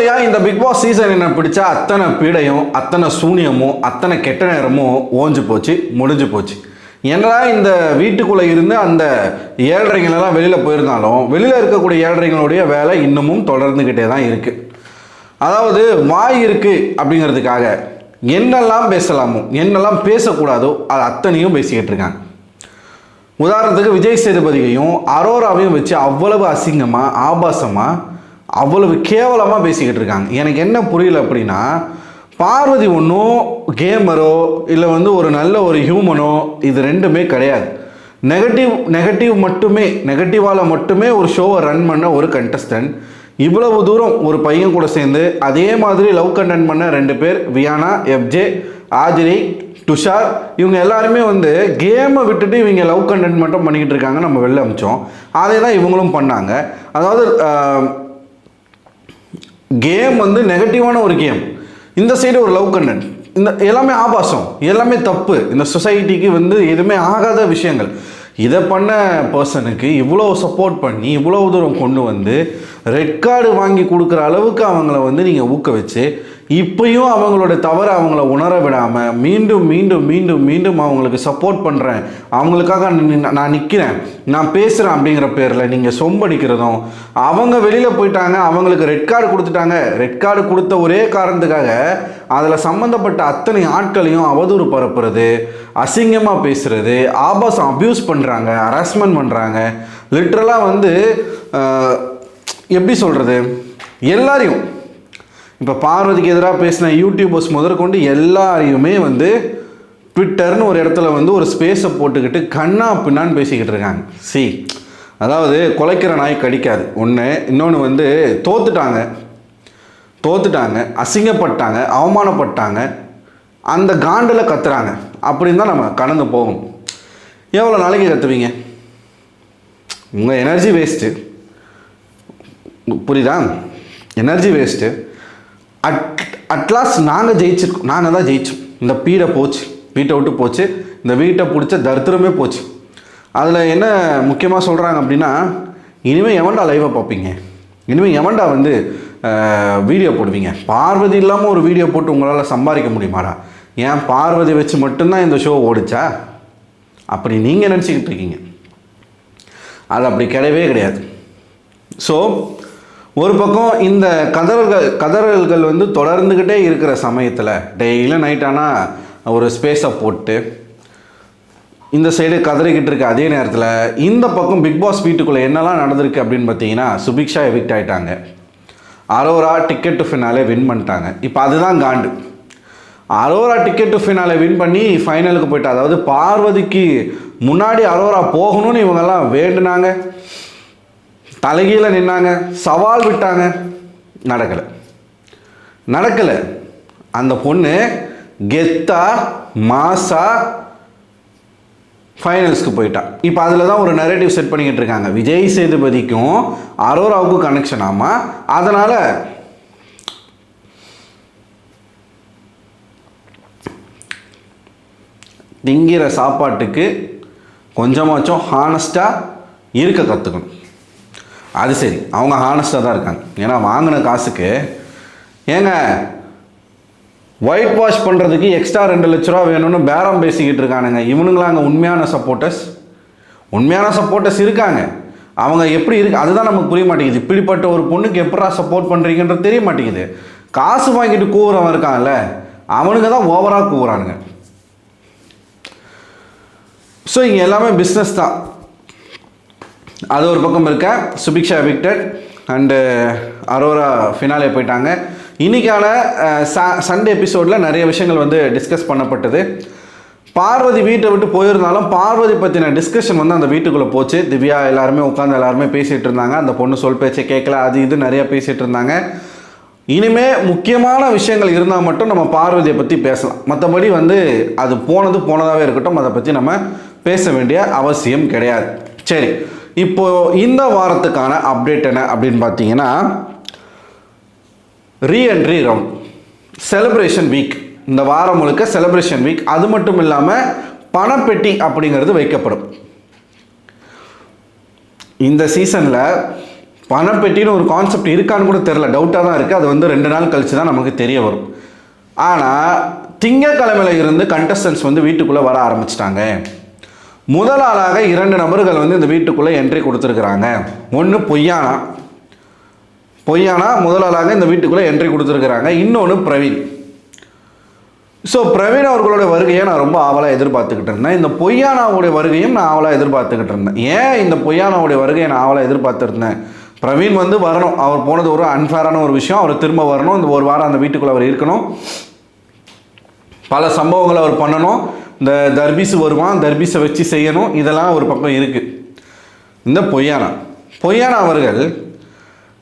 வழியாக இந்த big Boss season என்ன பிடிச்சா அத்தனை பீடையும் அத்தனை சூனியமும் அத்தனை கெட்ட நேரமும் ஓஞ்சு போச்சு, முடிஞ்சு போச்சு. ஏன்னா இந்த வீட்டுக்குள்ளே இருந்து அந்த ஏழ்றைங்களெல்லாம் வெளியில் போயிருந்தாலும் வெளியில் இருக்கக்கூடிய ஏழ்றைங்களுடைய வேலை இன்னமும் தொடர்ந்துக்கிட்டே தான் இருக்குது. அதாவது வாய் இருக்குது அப்படிங்கிறதுக்காக என்னெல்லாம் பேசலாமோ என்னெல்லாம் பேசக்கூடாதோ அது அத்தனையும் பேசிக்கிட்டு இருக்காங்க. உதாரணத்துக்கு விஜய் சேதுபதியையும் அரோராவையும் வச்சு அவ்வளவு அசிங்கமாக ஆபாசமாக அவ்வளவு கேவலமாக பேசிக்கிட்டு இருக்காங்க. எனக்கு என்ன புரியல அப்படின்னா, பார்வதி ஒன்றும் கேமரோ இல்லை ஒரு நல்ல ஒரு ஹியூமனோ இது ரெண்டுமே கிடையாது. நெகட்டிவ் மட்டுமே, நெகட்டிவால் மட்டுமே ஒரு ஷோவை ரன் பண்ண ஒரு கண்டஸ்டன்ட் இவ்வளவு தூரம் ஒரு பையன் கூட சேர்ந்து அதே மாதிரி லவ் கண்டென்ட் பண்ண 2 பேர், வியானா, எஃப்ஜே, ஆதிரி, துஷார், இவங்க எல்லாருமே கேமை விட்டுட்டு இவங்க லவ் கண்டென்ட் மட்டும் பண்ணிக்கிட்டு இருக்காங்க. நம்ம வெளில அமிச்சோம், அதே தான் இவங்களும் பண்ணாங்க. அதாவது கேம் நெகட்டிவான ஒரு கேம், இந்த சைடு ஒரு லவ் கண்டென்ட், இந்த எல்லாமே ஆபாசம், எல்லாமே தப்பு, இந்த சொசைட்டிக்கு எதுவுமே ஆகாத விஷயங்கள். இதை பண்ண பர்சனுக்கு இவ்வளோ சப்போர்ட் பண்ணி இவ்வளோ தூரம் கொண்டு ரெட் கார்டு வாங்கி கொடுக்குற அளவுக்கு அவங்கள நீங்கள் ஊக்குவிச்சு இப்பயும் அவங்களோட தவறை அவங்கள உணர விடாமல் மீண்டும் மீண்டும் மீண்டும் மீண்டும் அவங்களுக்கு சப்போர்ட் பண்ணுறேன், அவங்களுக்காக நான் நிற்கிறேன், நான் பேசுகிறேன் அப்படிங்கிற பேரில் நீங்கள் சொம்படிக்கிறதும், அவங்க வெளியில் போயிட்டாங்க, அவங்களுக்கு ரெட் கார்டு கொடுத்துட்டாங்க, ரெட் கார்டு கொடுத்த ஒரே காரணத்துக்காக அதில் சம்மந்தப்பட்ட அத்தனை ஆட்களையும் அவதூறு பரப்புறது, அசிங்கமாக பேசுகிறது, ஆபாசம் அப்யூஸ் பண்ணுறாங்க, ஹராஸ்மெண்ட் பண்ணுறாங்க. லிட்ரலாக எப்படி சொல்கிறது, எல்லாரையும் இப்போ பார்வதிக்கு எதிராக பேசின யூடியூபர்ஸ் முதற்கொண்டு எல்லாரையுமே ட்விட்டர்னு ஒரு இடத்துல ஒரு ஸ்பேஸை போட்டுக்கிட்டு கண்ணா பின்னான்னு பேசிக்கிட்டு இருக்காங்க. அதாவது குலைக்கிற நாய் கடிக்காது ஒன்று. இன்னொன்று தோத்துட்டாங்க, அசிங்கப்பட்டாங்க, அவமானப்பட்டாங்க, அந்த காண்டில் கத்துறாங்க அப்படின்னு தான் நம்ம கடந்து போகும். எவ்வளோ நாளைக்கு கத்துவீங்க? உங்கள் எனர்ஜி வேஸ்ட்டு, புரியுதா? Energy waste. அட்லாஸ்ட் நாங்கள் ஜெயிச்சிருக்கோம், நாங்கள் தான் ஜெயிச்சோம். இந்த பீடை போச்சு, வீட்டை விட்டு போச்சு, இந்த வீட்டை பிடிச்ச தரித்திரமே போச்சு. அதில் என்ன முக்கியமாக சொல்கிறாங்க அப்படின்னா, இனிமேல் எவன்டா லைவாக பார்ப்பீங்க, இனிமேல் எவன்டா வீடியோ போடுவீங்க, பார்வதி இல்லாமல் ஒரு வீடியோ போட்டு உங்களால் சம்பாதிக்க முடியுமாடா? ஏன் பார்வதி வச்சு மட்டும்தான் இந்த ஷோ ஓடிச்சா அப்படி நீங்கள் நினச்சிக்கிட்டு இருக்கீங்க. அது அப்படி கிடையவே கிடையாது. ஸோ ஒரு பக்கம் இந்த கதறல்கள் தொடர்ந்துக்கிட்டே இருக்கிற சமயத்தில் டெய்லியும் நைட் ஆனால் ஒரு ஸ்பேஸை போட்டு இந்த சைடு கதறிக்கிட்டு இருக்க அதே நேரத்தில் இந்த பக்கம் பிக் பாஸ் வீட்டுக்குள்ளே என்னெல்லாம் நடந்திருக்கு அப்படின்னு பார்த்தீங்கன்னா, சுபிக்ஷா எவிக்ட் ஆகிட்டாங்க, Aurora ticket to finale win பண்ணிட்டாங்க. இப்போ அதுதான் காண்டு. Aurora ticket to finale win பண்ணி ஃபைனலுக்கு போயிட்டா. அதாவது பார்வதிக்கு முன்னாடி அரோரா போகணும்னு இவங்கெல்லாம் வேண்டுனாங்க, தலைகீழ நின்னாங்க, சவால் விட்டாங்க, நடக்கலை. அந்த பொண்ணு கெத்தா மாசா ஃபைனல்ஸ்க்கு போயிட்டா. இப்போ அதில் தான் ஒரு நரேட்டிவ் செட் பண்ணிக்கிட்டு இருக்காங்க. விஜய் சேதுபதிக்கும் அரோராவுக்கும் கனெக்ஷன் ஆமாம், அதனால் திங்கிற சாப்பாட்டுக்கு கொஞ்சமாச்சும் ஹானஸ்டாக இருக்க கற்றுக்கணும். அது சரி, அவங்க ஹானஸ்டாக தான் இருக்காங்க. ஏன்னா வாங்கின காசுக்கு ஏங்க ஒயிட் வாஷ் பண்ணுறதுக்கு எக்ஸ்ட்ரா 2 லட்ச ரூபா வேணும்னு பேரம் பேசிக்கிட்டு இருக்கானுங்க. இவனுங்களாம் அங்கே உண்மையான சப்போர்ட்டர்ஸ் இருக்காங்க. அவங்க எப்படி இருக்கு அதுதான் நமக்கு புரிய மாட்டேங்குது. இப்படிப்பட்ட ஒரு பொண்ணுக்கு எப்படா சப்போர்ட் பண்ணுறீங்கன்றது தெரிய மாட்டேங்குது. காசு வாங்கிட்டு கூவுறவன் இருக்கான்ல, அவனுங்க தான் ஓவராக கூவுறானுங்க. ஸோ இங்கே எல்லாமே பிஸ்னஸ் தான். அது ஒரு பக்கம் இருக்க. Subiksha evicted and Arora finale போயிட்டாங்க. இன்றைக்கான சண்டே எபிசோடில் நிறைய விஷயங்கள் டிஸ்கஸ் பண்ணப்பட்டது. பார்வதி வீட்டை விட்டு போயிருந்தாலும் பார்வதி பற்றின டிஸ்கஷன் அந்த வீட்டுக்குள்ளே போச்சு. திவ்யா எல்லாருமே பேசிகிட்டு இருந்தாங்க. அந்த பொண்ணு சொல் பேச்சை கேட்கல, அது இது நிறையா பேசிகிட்டு இருந்தாங்க. இனிமேல் முக்கியமான விஷயங்கள் இருந்தால் மட்டும் நம்ம பார்வதியை பற்றி பேசலாம். மற்றபடி அது போனதாகவே இருக்கட்டும், அதை பற்றி நம்ம பேச வேண்டிய அவசியம் கிடையாது. சரி, இப்போது இந்த வாரத்துக்கான அப்டேட் என்ன அப்படின்னு பார்த்தீங்கன்னா, ரீஎன்ட்ரி ரவுண்ட், செலிப்ரேஷன் வீக். இந்த வாரம் முழுக்க செலிப்ரேஷன் வீக். அது மட்டும் இல்லாமல் பணப்பெட்டி அப்படிங்கிறது வைக்கப்படும். இந்த சீசனில் பணப்பெட்டின்னு ஒரு கான்செப்ட் இருக்கான்னு கூட தெரில, டவுட்டாக தான் இருக்குது. அது வந்து 2 நாள் கழிச்சு தான் நமக்கு தெரிய வரும். ஆனால் திங்கக்கிழமையில் இருந்து கண்டஸ்டன்ஸ் வந்து வீட்டுக்குள்ளே வர ஆரம்பிச்சிட்டாங்க. முதல் ஆளாக 2 நபர்கள் வந்து இந்த வீட்டுக்குள்ளே என்ட்ரி கொடுத்துருக்குறாங்க. ஒன்று பொய்யானா முதல் ஆளாக இந்த வீட்டுக்குள்ளே என்ட்ரி கொடுத்துருக்குறாங்க. இன்னொன்று பிரவீன். ஸோ பிரவீன் அவர்களோட வருகையை நான் ரொம்ப ஆவலாக எதிர்பார்த்துக்கிட்டு இருந்தேன். இந்த பொய்யானாவுடைய வருகையும் நான் ஆவலாக எதிர்பார்த்துக்கிட்டு இருந்தேன். ஏன் இந்த பொய்யானாவுடைய வருகையை நான் ஆவலாக எதிர்பார்த்துருந்தேன்? பிரவீன் வந்து வரணும், அவர் போனது ஒரு அன்ஃபேரான ஒரு விஷயம், அவர் திரும்ப வரணும், இந்த ஒரு வாரம் அந்த வீட்டுக்குள்ளே அவர் இருக்கணும், பல சம்பவங்களை அவர் பண்ணணும், இந்த தர்பீஸ் வருவான், தர்பீஸை வச்சு செய்யணும், இதெல்லாம் ஒரு பக்கம் இருக்குது. இந்த பொய்யானா அவர்கள்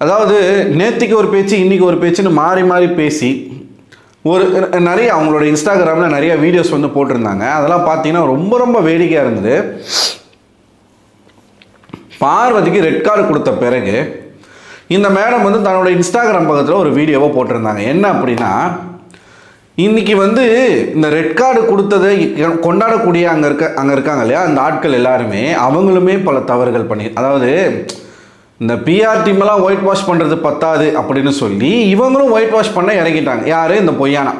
அதாவது நேற்றுக்கு ஒரு பேச்சு இன்றைக்கி ஒரு பேச்சுன்னு மாறி மாறி பேசி ஒரு நிறைய அவங்களோட இன்ஸ்டாகிராமில் நிறைய வீடியோஸ் வந்து போட்டிருந்தாங்க. அதெல்லாம் பார்த்தீங்கன்னா ரொம்ப ரொம்ப வேடிக்கையாக இருந்தது. பார்வதிக்கு ரெட் கார்டு கொடுத்த பிறகு இந்த மேடம் வந்து தன்னோட இன்ஸ்டாகிராம் பக்கத்தில் ஒரு வீடியோவை போட்டிருந்தாங்க. என்ன அப்படின்னா, இன்றைக்கி வந்து இந்த ரெட் கார்டு கொடுத்ததை கொண்டாடக்கூடிய அங்கே இருக்காங்க இல்லையா, அந்த ஆட்கள் எல்லாருமே அவங்களுமே பல தவறுகள் பண்ணி, அதாவது இந்த பிஆர் டீமெல்லாம் ஒயிட் வாஷ் பண்ணுறது பத்தாது அப்படின்னு சொல்லி இவங்களும் ஒயிட் வாஷ் பண்ண இறங்கிட்டாங்க. யார்? இந்த பொய்யானா.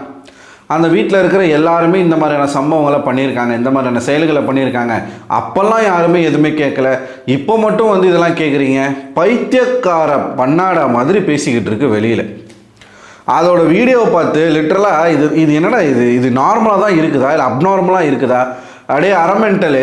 அந்த வீட்டில் இருக்கிற எல்லாருமே இந்த மாதிரியான சம்பவங்களை பண்ணியிருக்காங்க, இந்த மாதிரியான செயல்களை பண்ணியிருக்காங்க. அப்போல்லாம் யாருமே எதுவுமே கேட்கல. இப்போ மட்டும் வந்து இதெல்லாம் கேட்குறீங்க. பைத்தியக்கார பன்னாடா மாதிரி பேசிக்கிட்டு இருக்கு வெளியில். அதோட வீடியோவை பார்த்து லிட்ரலாக இது என்னடா இது நார்மலாக தான் இருக்குதா இல்லை அப்நார்மலாக இருக்குதா? அப்படியே அரமெண்டலு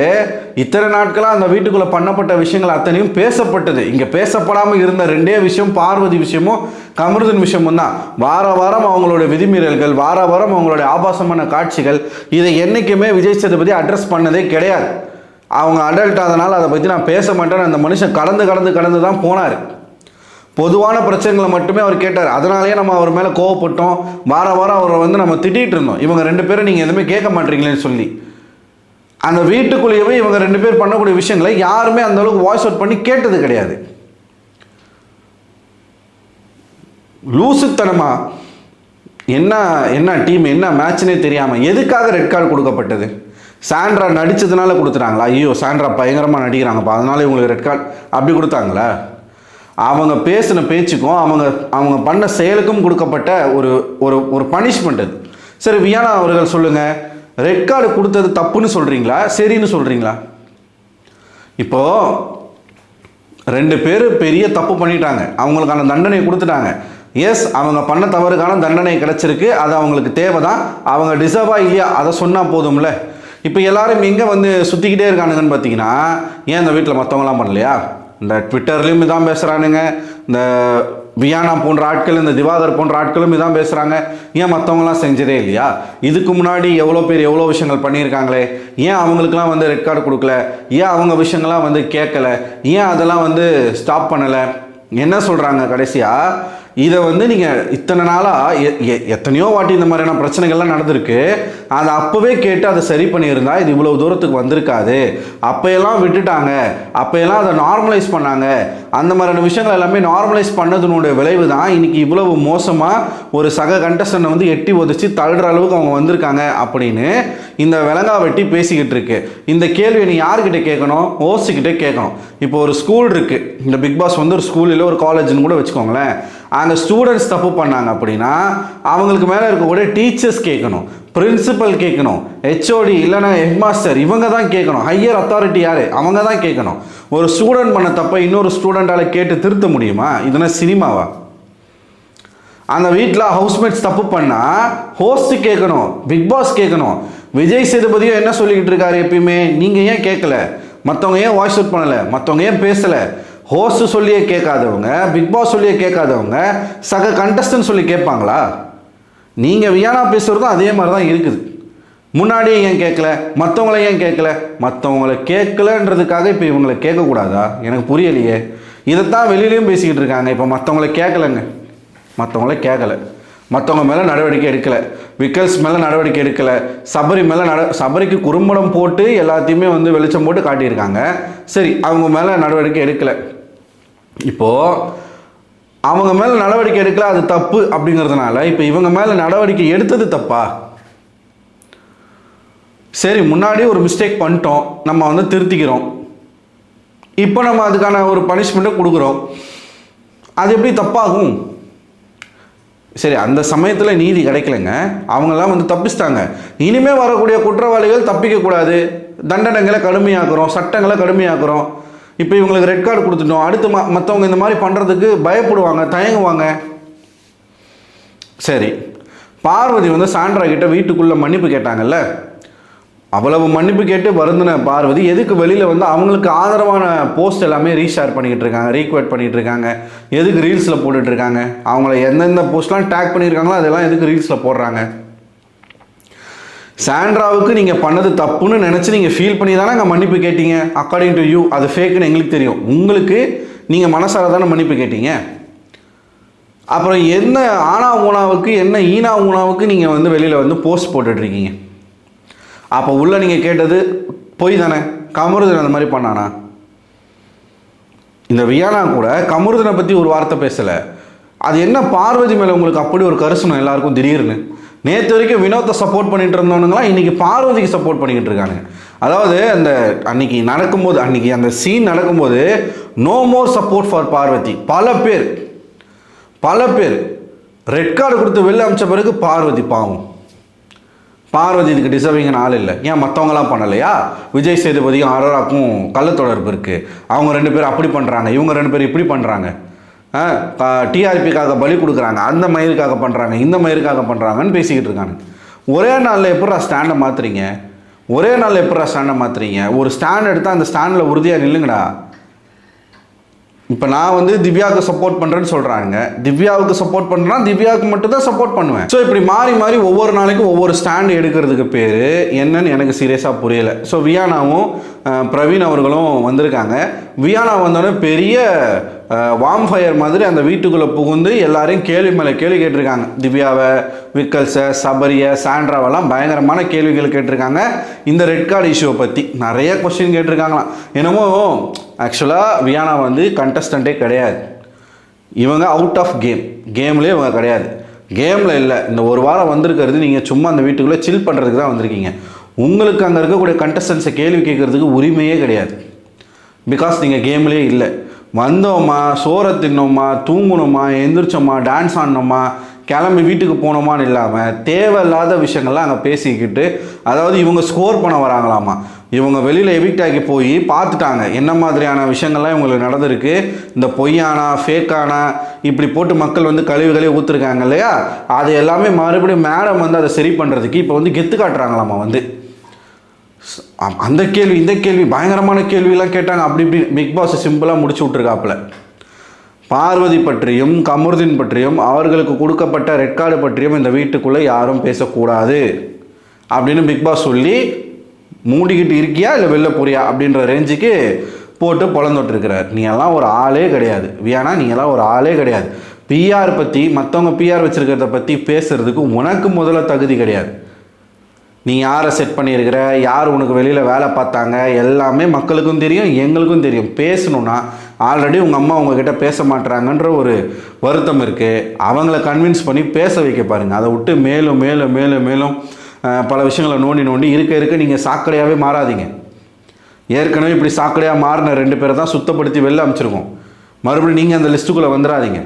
இத்தனை நாட்களாக அந்த வீட்டுக்குள்ளே பண்ணப்பட்ட விஷயங்கள் அத்தனையும் பேசப்பட்டது. இங்கே பேசப்படாமல் இருந்த 2 விஷயம், பார்வதி விஷயமும் கமருதன் விஷயமும் தான். வாரம் அவங்களுடைய விதிமீறல்கள், வாரம் அவங்களுடைய ஆபாசமான காட்சிகள், இதை என்றைக்குமே விஜய் சேதுபதி அட்ரஸ் பண்ணதே கிடையாது. அவங்க அடல்ட் அதனால் அதை பற்றி நான் பேச மாட்டேன்னு அந்த மனுஷன் கடந்து தான் போனார். பொதுவான பிரச்சனைகளை மட்டுமே அவர் கேட்டார். அதனாலேயே நம்ம அவர் மேலே கோவப்பட்டோம். வாரம் அவரை வந்து நம்ம திட்டிகிட்டு இருந்தோம். இவங்க 2 பேரும் நீங்கள் எதுவுமே கேட்க மாட்டீங்களேன்னு சொல்லி. அந்த வீட்டுக்குள்ளேயே இவங்க 2 பேர் பண்ணக்கூடிய விஷயங்களை யாருமே அந்த அளவுக்கு வாய்ஸ் அவுட் பண்ணி கேட்டது கிடையாது. லூசுத்தனமா என்ன டீம் என்ன மேட்ச்னே தெரியாமல் எதுக்காக ரெட் கார்டு கொடுக்கப்பட்டது? சாண்ட்ரா நடித்ததுனால கொடுத்துட்டாங்களா? ஐயோ சாண்ட்ரா பயங்கரமாக நடிக்கிறாங்கப்பா அதனால இவங்களுக்கு ரெட் கார்டு அப்படி கொடுத்தாங்களா? அவங்க பேசின பேச்சுக்கும் அவங்க பண்ண செயலுக்கும் கொடுக்கப்பட்ட ஒரு பனிஷ்மெண்ட் அது. சரி, வியானா அவர்கள் சொல்லுங்கள், ரெட் கார்டு கொடுத்தது தப்புன்னு சொல்கிறீங்களா சரின்னு சொல்கிறீங்களா? இப்போது 2 பேர் பெரிய தப்பு பண்ணிட்டாங்க, அவங்களுக்கான தண்டனை கொடுத்துட்டாங்க. எஸ், அவங்க பண்ண தவறுக்கான தண்டனை கிடச்சிருக்கு, அது அவங்களுக்கு தேவை தான். அவங்க டிசர்வா இல்லையா அதை சொன்னால் போதும்ல. இப்போ எல்லாரும் எங்கே வந்து சுற்றிக்கிட்டே இருக்கானுங்கன்னு பார்த்தீங்கன்னா, ஏன் இந்த வீட்டில் மற்றவங்களாம் பண்ணலையா? இந்த ட்விட்டர்லேயும் இதான் பேசுகிறானுங்க, இந்த வியானா போன்ற ஆட்கள், இந்த திவாகர் போன்ற ஆட்களும் இதான் பேசுகிறாங்க. ஏன் மற்றவங்களாம் செஞ்சதே இல்லையா? இதுக்கு முன்னாடி எவ்வளோ பேர் எவ்வளோ விஷயங்கள் பண்ணியிருக்காங்களே, ஏன் அவங்களுக்குலாம் வந்து ரெட் கார்டு கொடுக்கல? ஏன் அவங்க விஷயங்கள்லாம் வந்து கேட்கல? ஏன் அதெல்லாம் வந்து ஸ்டாப் பண்ணலை? என்ன சொல்கிறாங்க கடைசியாக? இதை வந்து நீங்கள் இத்தனை நாளாக எத்தனையோ வாட்டி இந்த மாதிரியான பிரச்சனைகள்லாம் நடந்திருக்கு, அதை அப்போவே கேட்டு அதை சரி பண்ணியிருந்தா இது இவ்வளோ தூரத்துக்கு வந்திருக்காது. அப்போயெல்லாம் விட்டுட்டாங்க, அப்போயெல்லாம் அதை நார்மலைஸ் பண்ணாங்க. அந்த மாதிரியான விஷயங்கள் எல்லாமே நார்மலைஸ் பண்ணதுனுடைய விளைவு தான் இன்றைக்கி இவ்வளவு மோசமாக ஒரு சக கண்டஸ்டன்ட் வந்து எட்டி ஒதிச்சு தள்ளுற அளவுக்கு அவங்க வந்திருக்காங்க அப்படின்னு இந்த விலங்கா வெட்டி பேசிக்கிட்டு இருக்கு. இந்த கேள்வியை நீ யார்கிட்ட கேட்கணும்? ஓசிக்கிட்டே கேட்கணும். இப்போ ஒரு ஸ்கூல் இருக்குது, இந்த பிக் பாஸ் வந்து ஒரு ஸ்கூல் இல்லை ஒரு காலேஜ்னு கூட வச்சுக்கோங்களேன். அந்த ஸ்டூடெண்ட்ஸ் தப்பு பண்ணாங்க அப்படின்னா அவங்களுக்கு மேலே இருக்கக்கூடிய டீச்சர்ஸ் கேட்கணும், பிரின்சிபல் கேட்கணும், ஹெச்ஓடி இல்லைன்னா ஹெட் மாஸ்டர், இவங்க தான் கேட்கணும். ஹையர் அத்தாரிட்டி யார்? அவங்க தான் கேட்கணும். ஒரு ஸ்டூடெண்ட் பண்ண தப்பை இன்னொரு ஸ்டூடெண்டால் கேட்டு திருத்த முடியுமா? இதுனா சினிமாவா? அந்த வீட்டில் ஹவுஸ்மேட்ஸ் தப்பு பண்ணால் ஹோஸ்ட் கேட்கணும், பிக் பாஸ் கேட்கணும். விஜய் சேதுபதியும் என்ன சொல்லிக்கிட்டு இருக்காரு எப்பயுமே, நீங்கள் ஏன் கேட்கல? மற்றவங்க ஏன் வாய்ஸ் அவுட் பண்ணலை? மற்றவங்க ஏன் பேசலை? ஹோஸ்ட் சொல்லியே கேட்காதவங்க, பிக் பாஸ் சொல்லியே கேட்காதவங்க சக கண்டஸ்டன்ட் சொல்லி கேட்பாங்களா? நீங்கள் வியானா பேசுகிறதும் அதே மாதிரி தான் இருக்குது. முன்னாடியே ஏன் கேட்கல? மற்றவங்கள ஏன் கேட்கல? மற்றவங்களை கேட்கலன்றதுக்காக இப்போ இவங்களை கேட்கக்கூடாதா? எனக்கு புரியலையே. இதைத்தான் வெளியிலையும் பேசிக்கிட்டு இருக்காங்க. இப்போ மற்றவங்கள கேட்கலைங்க, மற்றவங்கள கேட்கலை, மற்றவங்க மேலே நடவடிக்கை எடுக்கலை, விக்கல்ஸ் மேலே நடவடிக்கை எடுக்கலை, சபரி மேலே சபரிக்கு குறும்படம் போட்டு எல்லாத்தையுமே வந்து வெளிச்சம் போட்டு காட்டியிருக்காங்க. சரி, அவங்க மேலே நடவடிக்கை எடுக்கலை. இப்போது அவங்க மேலே நடவடிக்கை எடுக்கல, அது தப்பு அப்படிங்கிறதுனால இப்போ இவங்க மேலே நடவடிக்கை எடுத்தது தப்பா? சரி, முன்னாடி ஒரு மிஸ்டேக் பண்ணிட்டோம், நம்ம வந்து திருத்திக்கிறோம், இப்போ நம்ம அதுக்கான ஒரு பனிஷ்மெண்ட்டை கொடுக்குறோம். அது எப்படி தப்பாகும்? சரி, அந்த சமயத்தில் நீதி கிடைக்கலங்க, அவங்கெல்லாம் வந்து தப்பிச்சிட்டாங்க. இனிமேல் வரக்கூடிய குற்றவாளிகள் தப்பிக்கக்கூடாது, தண்டனைகளை கடுமையாக்குறோம், சட்டங்களை கடுமையாக்குறோம். இப்போ இவங்களுக்கு ரெட் கார்டு கொடுத்துட்டோம், அடுத்து மற்றவங்க இந்த மாதிரி பண்ணுறதுக்கு பயப்படுவாங்க, தயங்குவாங்க. சரி, பார்வதி வந்து சாண்ட்ரா கிட்ட வீட்டுக்குள்ளே மன்னிப்பு கேட்டாங்கல்ல, அவ்வளவு மன்னிப்பு கேட்டு வருந்தின பார்வதி எதுக்கு வெளியில் வந்து அவங்களுக்கு ஆதரவான போஸ்ட் எல்லாமே ரீஷேர் பண்ணிக்கிட்டு இருக்காங்க, ரீக்வெட் பண்ணிகிட்டு இருக்காங்க, எதுக்கு ரீல்ஸில் போட்டுட்ருக்காங்க, அவங்கள எந்தெந்த போஸ்ட்லாம் டேக் பண்ணியிருக்காங்களோ அதெல்லாம் எதுக்கு ரீல்ஸில் போடுறாங்க? சாண்ட்ராவுக்கு நீங்கள் பண்ணது தப்புன்னு நினச்சி நீங்கள் ஃபீல் பண்ணி தானே அங்கே மன்னிப்பு கேட்டீங்க. அக்கார்டிங் டு யூ அது ஃபேக்குன்னு எங்களுக்கு தெரியும். உங்களுக்கு நீங்கள் மனசார தானே மன்னிப்பு கேட்டீங்க. அப்புறம் என்ன ஆனா ஊனாவுக்கு என்ன ஈனா ஊனாவுக்கு நீங்கள் வந்து வெளியில் வந்து போஸ்ட் போட்டுட்ருக்கீங்க? அப்போ உள்ள நீங்கள் கேட்டது பொய் தானே? கமருதன் அந்த மாதிரி பண்ணானா? இந்த வியானா கூட கமருதனை பற்றி ஒரு வார்த்தை பேசலை. அது என்ன பார்வதி மேலே உங்களுக்கு அப்படி ஒரு கரிசனம் எல்லாருக்கும் திடீர்னு? நேற்று வரைக்கும் வினோத்தை சப்போர்ட் பண்ணிட்டு இருந்தவனுங்களாம் இன்றைக்கி பார்வதிக்கு சப்போர்ட் பண்ணிக்கிட்டு இருக்காங்க. அதாவது அந்த அன்னைக்கு நடக்கும்போது, அன்றைக்கி அந்த சீன் நடக்கும்போது no more support for Parvathi. பல பேர் ரெட் கார்டு கொடுத்து வெளில அமிச்ச பிறகு பார்வதி பாவம், பார்வதி இதுக்கு டிசர்விங்கான ஆள் இல்லை. ஏன் மற்றவங்களாம் பண்ணலையா? விஜய் சேதுபதியும் அரோராக்கும் கள்ள தொடர்பு இருக்குது, அவங்க 2 பேரும் அப்படி பண்ணுறாங்க, இவங்க 2 பேரும் இப்படி பண்ணுறாங்க, டிஆர்பிக்காக பலி கொடுக்குறாங்க, அந்த மயிருக்காக பண்ணுறாங்க, இந்த மயிருக்காக பண்ணுறாங்கன்னு பேசிக்கிட்டு இருக்காங்க. ஒரே நாளில் எப்படா ஸ்டாண்டை மாற்றுறீங்க? ஒரு ஸ்டாண்ட் எடுத்தால் அந்த ஸ்டாண்டில் உறுதியாக நில்லுங்கடா. இப்போ நான் வந்து திவ்யாவுக்கு சப்போர்ட் பண்ணுறேன்னு சொல்கிறாங்க, திவ்யாவுக்கு சப்போர்ட் பண்ணுறேன்னா திவ்யாவுக்கு மட்டும்தான் சப்போர்ட் பண்ணுவேன். ஸோ இப்படி மாறி மாறி ஒவ்வொரு நாளைக்கும் ஒவ்வொரு ஸ்டாண்டு எடுக்கிறதுக்கு பேர் என்னன்னு எனக்கு சீரியஸாக புரியலை. ஸோ வியானாவும் பிரவீன் அவர்களும் வந்திருக்காங்க. வியானா வந்தோடனே பெரிய வாம்ஃபயர் மாதிரி அந்த வீட்டுக்குள்ளே புகுந்து எல்லாரையும் கேள்வி மேலே கேள்வி கேட்டிருக்காங்க. திவ்யாவை, விக்கல்ஸை, சபரியை, சாண்ட்ராவெல்லாம் பயங்கரமான கேள்விகள் கேட்டிருக்காங்க. இந்த ரெட் கார்டு இஷ்யூவை பற்றி நிறைய கொஸ்டின் கேட்டிருக்காங்களாம். என்னமோ ஆக்சுவலாக வியானா வந்து கண்டஸ்டண்ட்டே கிடையாது, இவங்க அவுட் ஆஃப் கேம்லேயே இவங்க கிடையாது, கேமில் இல்லை. இந்த ஒரு வாரம் வந்திருக்கிறது நீங்கள் சும்மா அந்த வீட்டுக்குள்ளே சில் பண்ணுறதுக்கு தான் வந்திருக்கீங்க. உங்களுக்கு அங்கே இருக்கக்கூடிய கண்டஸ்டன்ஸை கேள்வி கேட்குறதுக்கு உரிமையே கிடையாது. பிகாஸ் நீங்கள் கேம்லேயே இல்லை. வந்தோமா, சோறை தின்னோமா, தூங்கணுமா, எந்திரிச்சோமா, டான்ஸ் ஆடினோமா, கிளம்பி வீட்டுக்கு போனோமான்னு இல்லாமல் தேவையில்லாத விஷயங்கள்லாம் அங்கே பேசிக்கிட்டு, அதாவது இவங்க ஸ்கோர் பண்ண வராங்களாமா. இவங்க வெளியில் எவிக்ட் ஆகி போய் பார்த்துட்டாங்க என்ன மாதிரியான விஷயங்கள்லாம் இவங்களுக்கு நடந்திருக்கு, இந்த பொய்யானா ஃபேக்கானா இப்படி போட்டு மக்கள் வந்து கழிவுகளே ஊற்றுருக்காங்க இல்லையா, அது எல்லாமே மறுபடியும் மேடம் வந்து அதை சரி பண்ணுறதுக்கு இப்போ வந்து கெத்து காட்டுறாங்களாமா. வந்து அந்த கேள்வி இந்த கேள்வி பயங்கரமான கேள்வியெல்லாம் கேட்டாங்க. அப்படி இப்படி பிக் பாஸ் சிம்பிளாக முடிச்சு விட்ருக்காப்புல. பார்வதி பற்றியும் கமருதீன் பற்றியும் அவர்களுக்கு கொடுக்கப்பட்ட ரெட் கார்டு பற்றியும் இந்த வீட்டுக்குள்ளே யாரும் பேசக்கூடாது அப்படின்னு பிக் பாஸ் சொல்லி மூடிக்கிட்டு இருக்கியா இல்லை வெளில போறியா அப்படின்ற ரேஞ்சுக்கு போட்டு பொழந்துட்டுருக்கிறார். நீ எல்லாம் ஒரு ஆளே கிடையாது வியானா, நீ எல்லாம் ஒரு ஆளே கிடையாது. பிஆர் பற்றி, மற்றவங்க பிஆர் வச்சுருக்கிறத பற்றி பேசுகிறதுக்கு உனக்கு முதல்ல தகுதி கிடையாது. நீ யாரை செட் பண்ணியிருக்கிற, யார் உனக்கு வெளியில் வேலை பார்த்தாங்க, எல்லாமே மக்களுக்கும் தெரியும், எங்களுக்கும் தெரியும். பேசணுன்னா ஆல்ரெடி உங்கள் அம்மா உங்ககிட்ட பேச மாட்டுறாங்கன்ற ஒரு வருத்தம் இருக்குது. அவங்கள கன்வின்ஸ் பண்ணி பேச வைக்க பாருங்கள். அதை விட்டு மேலும் மேலும் மேலும் மேலும் பல விஷயங்களை நோண்டி இருக்க நீங்கள் சாக்கடையாகவே மாறாதீங்க. ஏற்கனவே இப்படி சாக்கடையாக மாறின 2 பேரை தான் சுத்தப்படுத்தி வெளில அமைச்சிருக்கோம். மறுபடியும் நீங்கள் அந்த லிஸ்ட்டுக்குள்ளே வந்துடாதீங்க.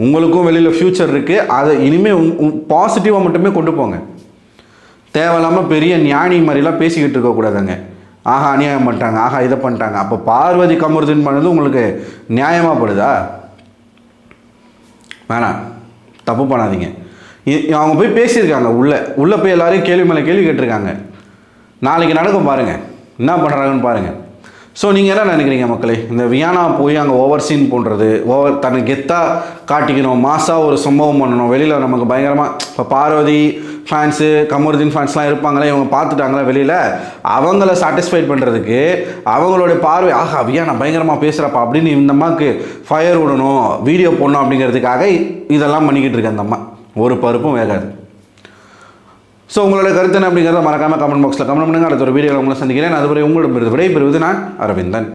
உங்களுக்கும் வெளியில் ஃப்யூச்சர் இருக்குது. அதை இனிமேல் பாசிட்டிவாக மட்டுமே கொண்டு போங்க. தேவையில்லாமல் பெரிய ஞானி மாதிரிலாம் பேசிக்கிட்டு இருக்கக்கூடாதுங்க. ஆஹா அநியாயம் பண்ணிட்டாங்க, ஆஹா இதை பண்ணிட்டாங்க. அப்போ பார்வதி கமருதீன் பண்ணது உங்களுக்கு நியாயமாக படுதா? வேணாம், தப்பு பண்ணாதீங்க. அவங்க போய் பேசியிருக்காங்க, உள்ளே போய் எல்லாரையும் கேள்வி மேலே கேள்வி கேட்டிருக்காங்க. நாளைக்கு நடக்கும் பாருங்கள், என்ன பண்ணுறாங்கன்னு பாருங்கள். ஸோ நீங்கள் என்ன நினைக்கிறீங்க மக்களே? இந்த வியானா போய் அங்கே ஓவர் சீன் பண்ணுறது, தனக்கு கெத்தாக காட்டிக்கணும், மாசாக ஒரு சம்பவம் பண்ணணும், வெளியில் நமக்கு பயங்கரமாக இப்போ பார்வதி ஃபேன்ஸு கமருதீன் ஃபேன்ஸ்லாம் இருப்பாங்களே, இவங்க பார்த்துட்டாங்களே வெளியில், அவங்கள சாட்டிஸ்ஃபைட் பண்ணுறதுக்கு அவங்களோட பார்வை ஆஹா வியானா பயங்கரமாக பேசுகிறப்பா அப்படின்னு இந்த அம்மாவுக்கு ஃபயர் விடணும், வீடியோ போடணும் அப்படிங்கிறதுக்காக இதெல்லாம் பண்ணிக்கிட்டு இருக்கு அந்த அம்மா. ஒரு பருப்பும் வேகாது. ஸோ உங்களோட கருத்து என்ன அப்படிங்கிறத மறக்காமல் கமெண்ட் பாக்ஸில் கமெண்ட் பண்ணுங்கள். அடுத்த ஒரு வீடியோவில் உங்களை சந்திக்கிறேன். அதுவரை உங்களிடம் விடைபெறுவது நான் அரவிந்தன்.